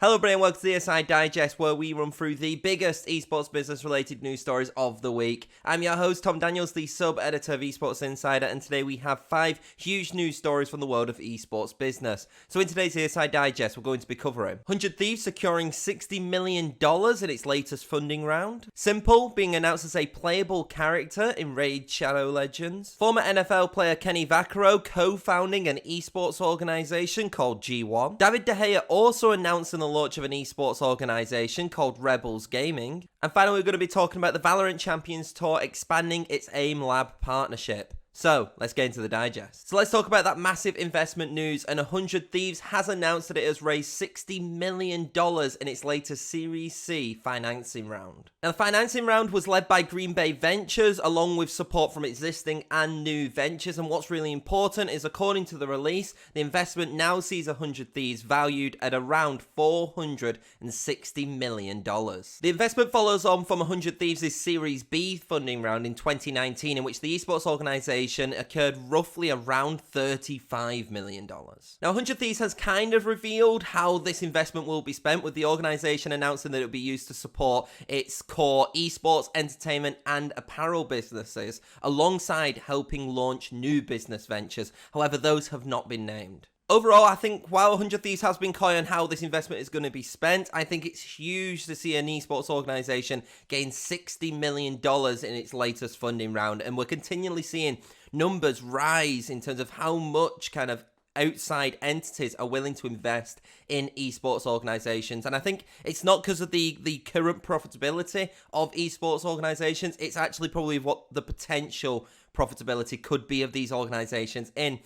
Hello everybody and welcome to the ESI Digest, where we run through the biggest esports business related news stories of the week. I'm your host Tom Daniels, the sub-editor of Esports Insider, and today we have 5 huge news stories from the world of esports business. So in today's ESI Digest, we're going to be covering 100 Thieves securing $60 million in its latest funding round, S1mple being announced as a playable character in Raid Shadow Legends, former NFL player Kenny Vaccaro co-founding an esports organization called G1, David De Gea also announcing the launch of an esports organization called Rebels Gaming, and finally we're going to be talking about the VALORANT Champions Tour expanding its AIM Lab partnership. So, let's get into the digest. So let's talk about that massive investment news, and 100 Thieves has announced that it has raised $60 million in its latest Series C financing round. Now, the financing round was led by Green Bay Ventures, along with support from existing and new ventures, and what's really important is, according to the release, the investment now sees 100 Thieves valued at around $460 million. The investment follows on from 100 Thieves' Series B funding round in 2019, in which the esports organization occurred roughly around $35 million. Now, 100 Thieves has kind of revealed how this investment will be spent, with the organization announcing that it will be used to support its core esports, entertainment, and apparel businesses, alongside helping launch new business ventures. However, those have not been named. Overall, I think while 100 Thieves has been coy on how this investment is going to be spent, I think it's huge to see an esports organization gain $60 million in its latest funding round, and we're continually seeing numbers rise in terms of how much kind of outside entities are willing to invest in esports organizations. And I think it's not because of the current profitability of esports organizations, it's actually probably what the potential profitability could be of these organizations in,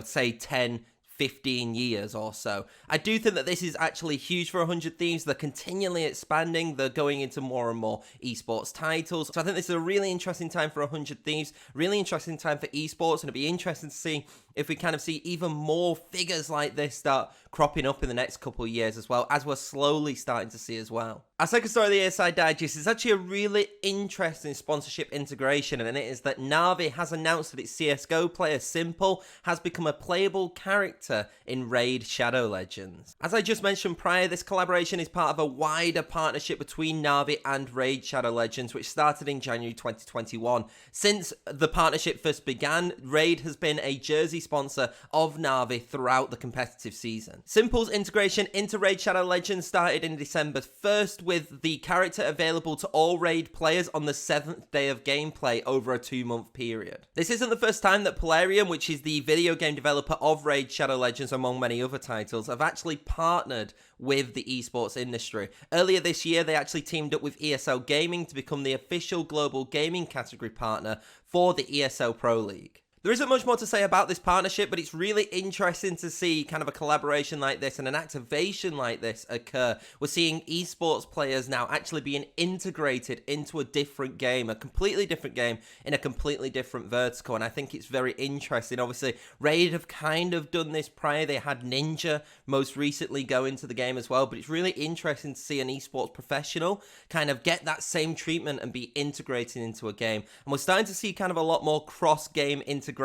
say 10, 15 years or so. I do think that this is actually huge for 100 Thieves. They're continually expanding. They're going into more and more esports titles. So I think this is a really interesting time for 100 Thieves, really interesting time for esports, and it'll be interesting to see if we kind of see even more figures like this start cropping up in the next couple of years as well, as we're slowly starting to see as well. Our second story of the ESI Digest is actually a really interesting sponsorship integration, and it is that NAVI has announced that its CSGO player S1mple has become a playable character in Raid Shadow Legends. As I just mentioned prior, this collaboration is part of a wider partnership between NAVI and Raid Shadow Legends, which started in January 2021. Since the partnership first began, Raid has been a jersey sponsor of NAVI throughout the competitive season. S1mple's integration into Raid Shadow Legends started in December 1st, with the character available to all Raid players on the 7th day of gameplay over a 2-month period. This isn't the first time that Plarium, which is the video game developer of Raid Shadow Legends among many other titles, have actually partnered with the esports industry. Earlier this year, they actually teamed up with ESL Gaming to become the official global gaming category partner for the ESL Pro League. There isn't much more to say about this partnership, but it's really interesting to see kind of a collaboration like this and an activation like this occur. We're seeing esports players now actually being integrated into a different game, a completely different game in a completely different vertical, and I think it's very interesting. Obviously, Raid have kind of done this prior. They had Ninja most recently go into the game as well, but it's really interesting to see an esports professional kind of get that same treatment and be integrated into a game. And we're starting to see kind of a lot more cross-game integrations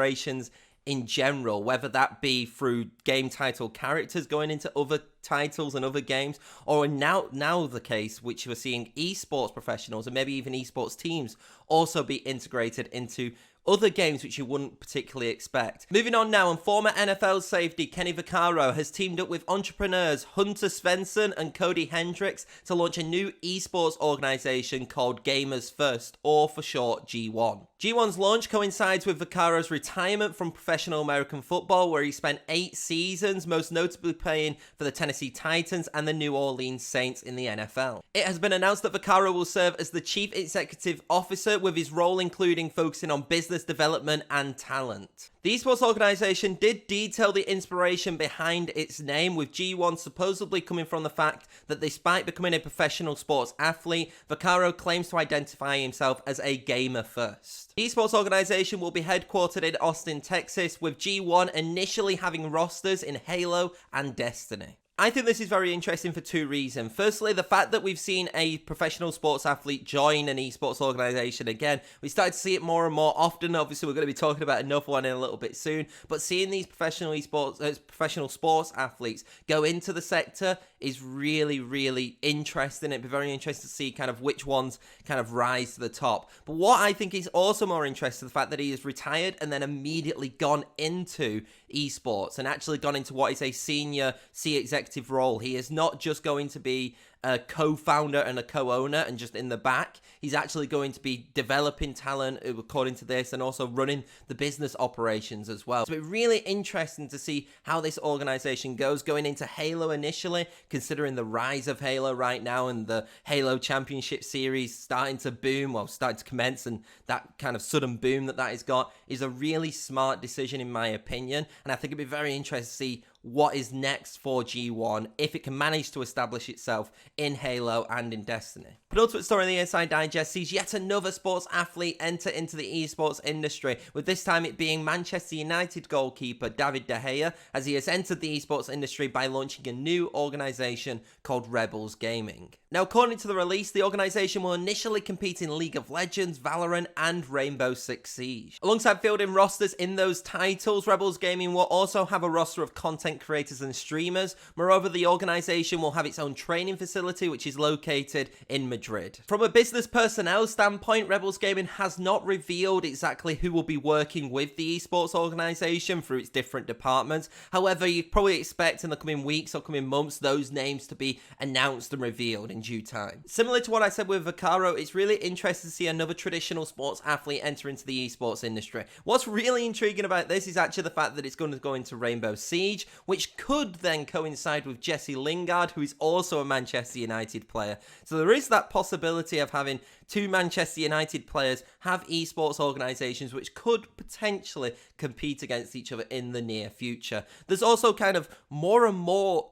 in general, whether that be through game title characters going into other titles and other games, or now the case which we're seeing esports professionals and maybe even esports teams also be integrated into other games which you wouldn't particularly expect. Moving on now, and former NFL safety Kenny Vaccaro has teamed up with entrepreneurs Hunter Svensson and Cody Hendricks to launch a new esports organization called Gamers First, or for short G1. G1's launch coincides with Vaccaro's retirement from professional American football, where he spent 8 seasons, most notably playing for the Tennessee Titans and the New Orleans Saints in the NFL. It has been announced that Vaccaro will serve as the Chief Executive Officer, with his role including focusing on business development and talent. The esports organization did detail the inspiration behind its name, with G1 supposedly coming from the fact that despite becoming a professional sports athlete, Vaccaro claims to identify himself as a gamer first. The esports organization will be headquartered in Austin, Texas, with G1 initially having rosters in Halo and Destiny. I think this is very interesting for two reasons. Firstly, the fact that we've seen a professional sports athlete join an esports organization again. We started to see it more and more often. Obviously, we're going to be talking about another one in a little bit soon. But seeing these professional sports athletes go into the sector is really, really interesting. It'd be very interesting to see kind of which ones kind of rise to the top. But what I think is also more interesting, the fact that he is retired and then immediately gone into esports and actually gone into what is a senior C executive role. He is not just going to be a co-founder and a co-owner and just in the back. He's actually going to be developing talent according to this and also running the business operations as well. So it's really interesting to see how this organization goes, going into Halo initially, considering the rise of Halo right now and the Halo Championship Series starting to boom, well, starting to commence, and that kind of sudden boom that has got is a really smart decision in my opinion. And I think it'd be very interesting to see what is next for G1 if it can manage to establish itself in Halo and in Destiny. Penultimate story in the ESI Digest sees yet another sports athlete enter into the esports industry, with this time it being Manchester United goalkeeper David De Gea, as he has entered the esports industry by launching a new organisation called Rebels Gaming. Now, according to the release, the organisation will initially compete in League of Legends, VALORANT and Rainbow Six Siege. Alongside fielding rosters in those titles, Rebels Gaming will also have a roster of content creators and streamers. Moreover, the organisation will have its own training facility, which is located in Madrid. From a business personnel standpoint, Rebels Gaming has not revealed exactly who will be working with the esports organisation through its different departments. However, you probably expect in the coming weeks or coming months those names to be announced and revealed in due time. Similar to what I said with Vaccaro, it's really interesting to see another traditional sports athlete enter into the esports industry. What's really intriguing about this is actually the fact that it's going to go into Rainbow Siege, which could then coincide with Jesse Lingard, who is also a Manchester United player. So there is that possibility of having two Manchester United players have esports organisations which could potentially compete against each other in the near future. There's also kind of more and more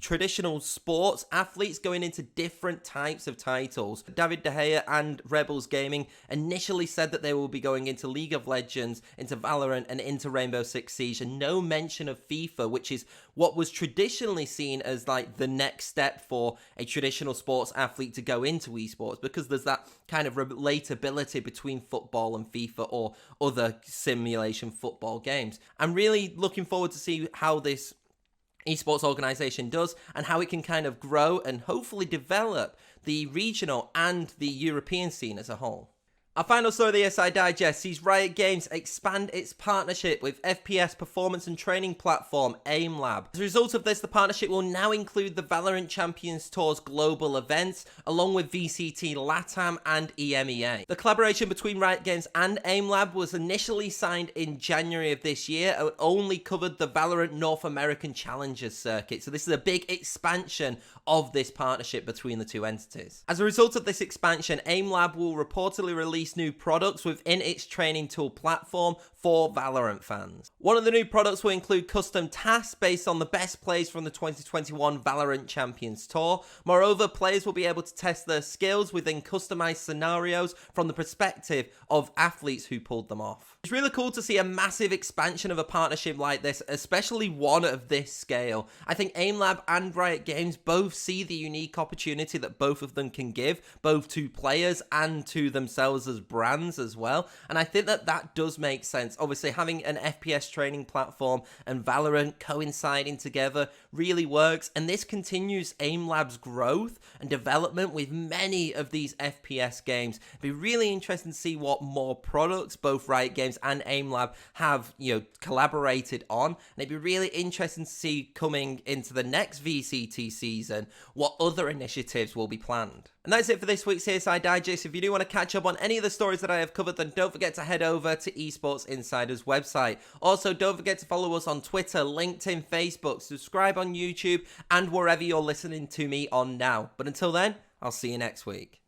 traditional sports athletes going into different types of titles. David De Gea and Rebels Gaming initially said that they will be going into League of Legends, into Valorant and into Rainbow Six Siege, and no mention of FIFA, which is what was traditionally seen as like the next step for a traditional sports athlete to go into esports, because there's that kind of relatability between football and FIFA or other simulation football games. I'm really looking forward to see how this esports organization does and how it can kind of grow and hopefully develop the regional and the European scene as a whole. Our final story of the ESI Digest sees Riot Games expand its partnership with FPS performance and training platform AimLab. As a result of this, the partnership will now include the VALORANT Champions Tour's global events, along with VCT LATAM and EMEA. The collaboration between Riot Games and AimLab was initially signed in January of this year and only covered the VALORANT North American Challengers circuit. So this is a big expansion of this partnership between the two entities. As a result of this expansion, AimLab will reportedly release new products within its training tool platform for VALORANT fans. One of the new products will include custom tasks based on the best plays from the 2021 VALORANT Champions Tour. Moreover, players will be able to test their skills within customized scenarios from the perspective of athletes who pulled them off. It's really cool to see a massive expansion of a partnership like this, especially one of this scale. I think AimLab and Riot Games both see the unique opportunity that both of them can give, both to players and to themselves as brands as well. And I think that that does make sense. Obviously, having an FPS training platform and VALORANT coinciding together really works. And this continues AimLab's growth and development with many of these FPS games. It'd be really interesting to see what more products both Riot Games and AimLab have, collaborated on. And it'd be really interesting to see coming into the next VCT season what other initiatives will be planned. And that's it for this week's ESI Digest. If you do want to catch up on any of the stories that I have covered, then don't forget to head over to Esports Insider's website. Also, don't forget to follow us on Twitter, LinkedIn, Facebook, subscribe on YouTube, and wherever you're listening to me on now. But until then, I'll see you next week.